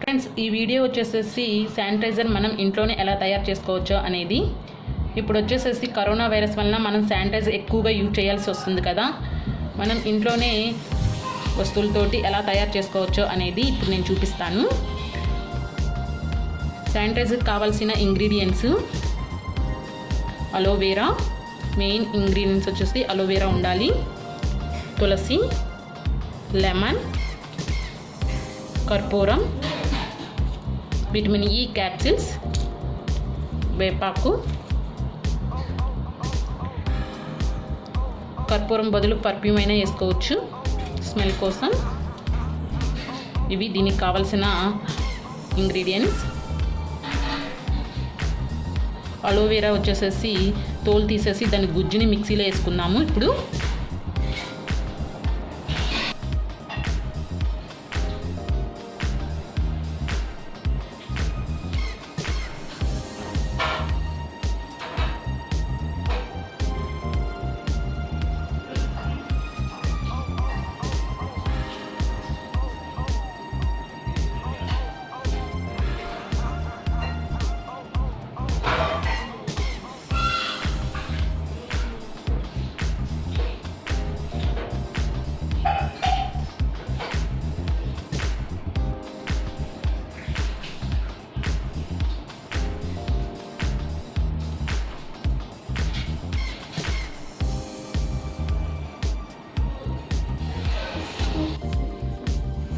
Friends, ఈ video వచ్చేసేసి sanitiser మనం ఇంట్లోనే ఎలా తయారు చేసుకోవచ్చో అనేది. ఇప్పుడు వచ్చేసేసి కరోనా వైరస్ వలన మనం శానిటైజర్ ఎక్కువగా యూజ్ చేయాల్సి వస్తుంది కదా. మనం ఇంట్లోనే వస్తువులతోటి ఎలా తయారు చేసుకోవచ్చో అనేది ఇప్పుడు నేను చూపిస్తాను. శానిటైజర్ కావాల్సిన ఇంగ్రీడియంట్స్: అలోవెరా. మెయిన్ ఇంగ్రీడియంట్స్ వచ్చేసి అలోవెరా ఉండాలి, తులసి, లెమన్, కర్పూరం, విటమిన్ ఈ క్యాప్సిల్స్, వేపాకు. కర్పూరం బదులు పర్ఫ్యూమ్ అయినా వేసుకోవచ్చు స్మెల్ కోసం. ఇవి దీనికి కావాల్సిన ఇంగ్రీడియంట్స్. అలోవెరా వచ్చేసేసి తోలు తీసేసి దాని గుజ్జుని మిక్సీలో వేసుకున్నాము. ఇప్పుడు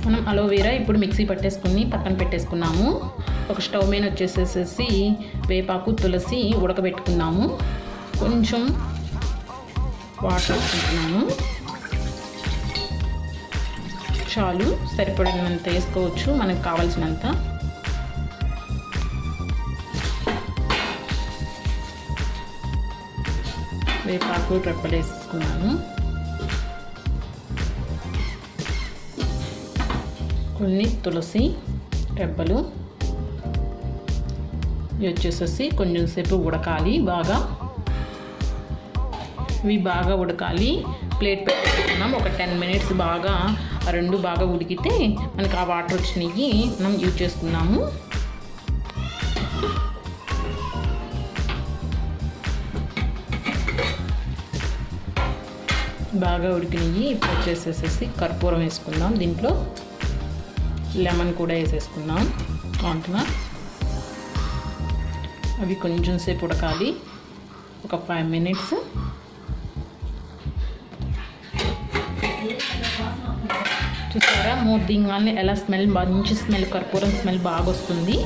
మనం అలోవెరా ఇప్పుడు మిక్సీ పట్టేసుకుని పక్కన పెట్టేసుకున్నాము. ఒక స్టవ్ మీద వచ్చేసేసి వేపాకు, తులసి ఉడకబెట్టుకున్నాము. కొంచెం వాటర్ వేసుకుంటున్నాము. చాలు, సరిపడినంత వేసుకోవచ్చు మనకు కావాల్సినంత. వేపాకు రెప్పలు వేసుకున్నాము. కొన్ని తులసి రెబ్బలు. ఇవి వచ్చేసేసి కొంచెం సేపు ఉడకాలి బాగా. ఇవి బాగా ఉడకాలి. ప్లేట్ పెట్టుకున్నాం. ఒక 10 minutes బాగా రెండు బాగా ఉడికితే మనకి ఆ వాటర్ వచ్చినవి మనం యూజ్ చేసుకున్నాము. బాగా ఉడికినవి ఇప్పుడు వచ్చేసేసి కర్పూరం వేసుకుందాం. దీంట్లో లెమన్ కూడా వేసేసుకున్నాం దాంట్లో. అవి కొంచెం సేపు ఉడకాలి, ఒక 5 minutes. చూసారా మూత దింగానే ఎలా స్మెల్, మంచి స్మెల్, కర్పూరం స్మెల్ బాగా వస్తుంది.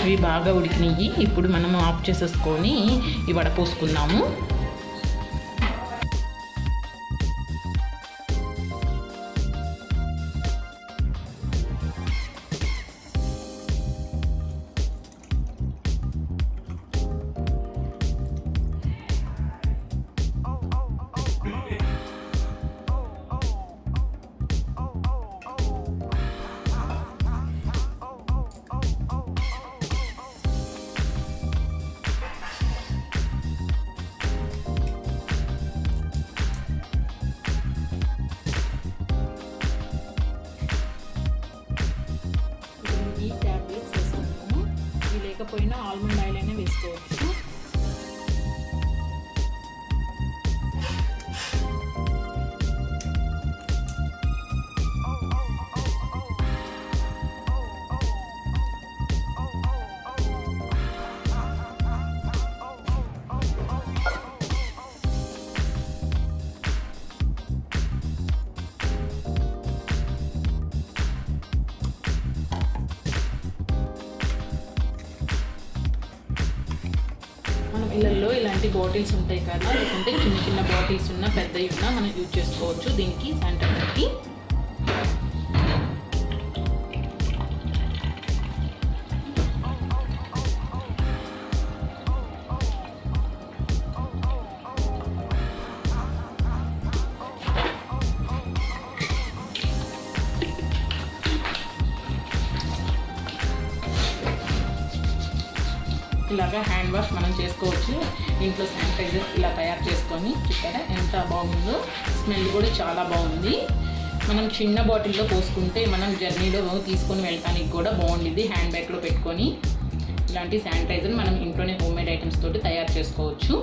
ఇవి బాగా ఉడికినాయి. ఇప్పుడు మనం ఆఫ్ చేసేసుకొని ఇవి వడపోసుకున్నాము. లేకపోయినా ఆల్మండ్ ఆయిల్ అయినా వేసుకోవచ్చు. ఇళ్ళల్లో ఇలాంటి బాటిల్స్ ఉంటాయి కదా, లేకుంటే చిన్న చిన్న బాటిల్స్ ఉన్న పెద్దవి ఉన్నా మనం యూజ్ చేసుకోవచ్చు దీనికి, శానిటైజర్కి. ఇలాగా హ్యాండ్ వాష్ మనం చేసుకోవచ్చు ఇంట్లో. శానిటైజర్ ఇలా తయారు చేసుకొని చూసారా ఎంత బాగుందో, స్మెల్ కూడా చాలా బాగుంది. మనం చిన్న బాటిల్లో పోసుకుంటే మనం జర్నీలో తీసుకొని వెళ్ళడానికి కూడా బాగుండిద్ది. హ్యాండ్ బ్యాగ్లో పెట్టుకొని ఇలాంటి శానిటైజర్ మనం ఇంట్లోనే హోమ్ మేడ్ ఐటమ్స్ తోటి తయారు చేసుకోవచ్చు.